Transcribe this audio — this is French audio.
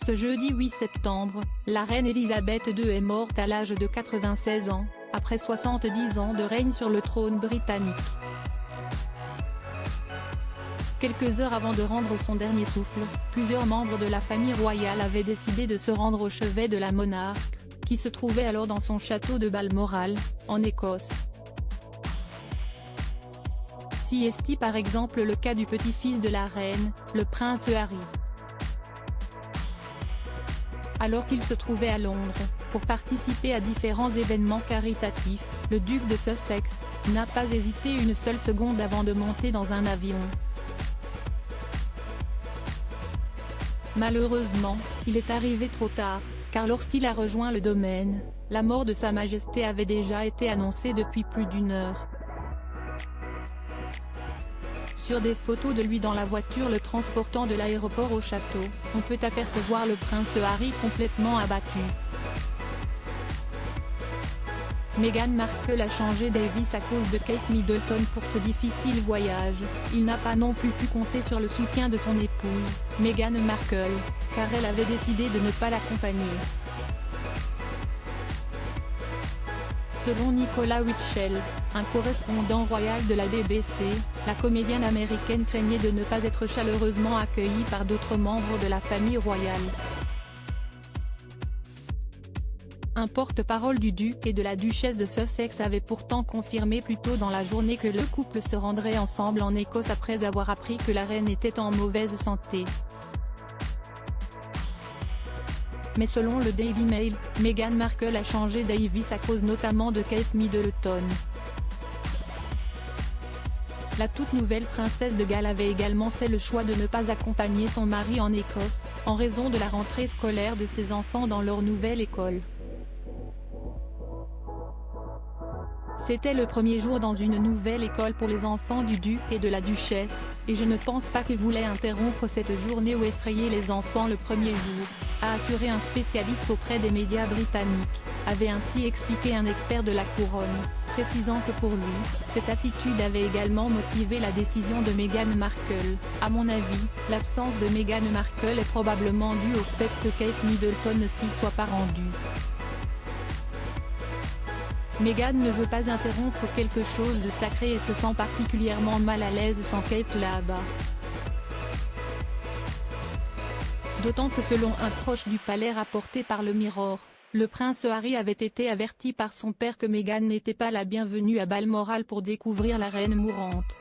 ce jeudi 8 septembre, la reine Elisabeth II est morte à l'âge de 96 ans, après 70 ans de règne sur le trône britannique. Quelques heures avant de rendre son dernier souffle, plusieurs membres de la famille royale avaient décidé de se rendre au chevet de la monarque, qui se trouvait alors dans son château de Balmoral, en Écosse. Si est par exemple le cas du petit-fils de la reine, le prince Harry. Alors qu'il se trouvait à Londres, pour participer à différents événements caritatifs, le duc de Sussex n'a pas hésité une seule seconde avant de monter dans un avion. Malheureusement, il est arrivé trop tard, car lorsqu'il a rejoint le domaine, la mort de Sa Majesté avait déjà été annoncée depuis plus d'1 heure. Sur des photos de lui dans la voiture le transportant de l'aéroport au château, on peut apercevoir le prince Harry complètement abattu. Meghan Markle a changé Davis à cause de Kate Middleton pour ce difficile voyage. Il n'a pas non plus pu compter sur le soutien de son épouse, Meghan Markle, car elle avait décidé de ne pas l'accompagner. Selon Nicolas Witchell, un correspondant royal de la BBC, la comédienne américaine craignait de ne pas être chaleureusement accueillie par d'autres membres de la famille royale. Un porte-parole du duc et de la duchesse de Sussex avait pourtant confirmé plus tôt dans la journée que le couple se rendrait ensemble en Écosse après avoir appris que la reine était en mauvaise santé. Mais selon le Daily Mail, Meghan Markle a changé Davis à cause notamment de Kate Middleton. La toute nouvelle princesse de Galles avait également fait le choix de ne pas accompagner son mari en Écosse, en raison de la rentrée scolaire de ses enfants dans leur nouvelle école. C'était le premier jour dans une nouvelle école pour les enfants du duc et de la duchesse, et je ne pense pas qu'ils voulaient interrompre cette journée ou effrayer les enfants le premier jour, a assuré un spécialiste auprès des médias britanniques, avait ainsi expliqué un expert de la couronne, précisant que pour lui, cette attitude avait également motivé la décision de Meghan Markle. À mon avis, l'absence de Meghan Markle est probablement due au fait que Kate Middleton ne s'y soit pas rendue. Meghan ne veut pas interrompre quelque chose de sacré et se sent particulièrement mal à l'aise sans Kate là-bas. D'autant que selon un proche du palais rapporté par le Mirror, le prince Harry avait été averti par son père que Meghan n'était pas la bienvenue à Balmoral pour découvrir la reine mourante.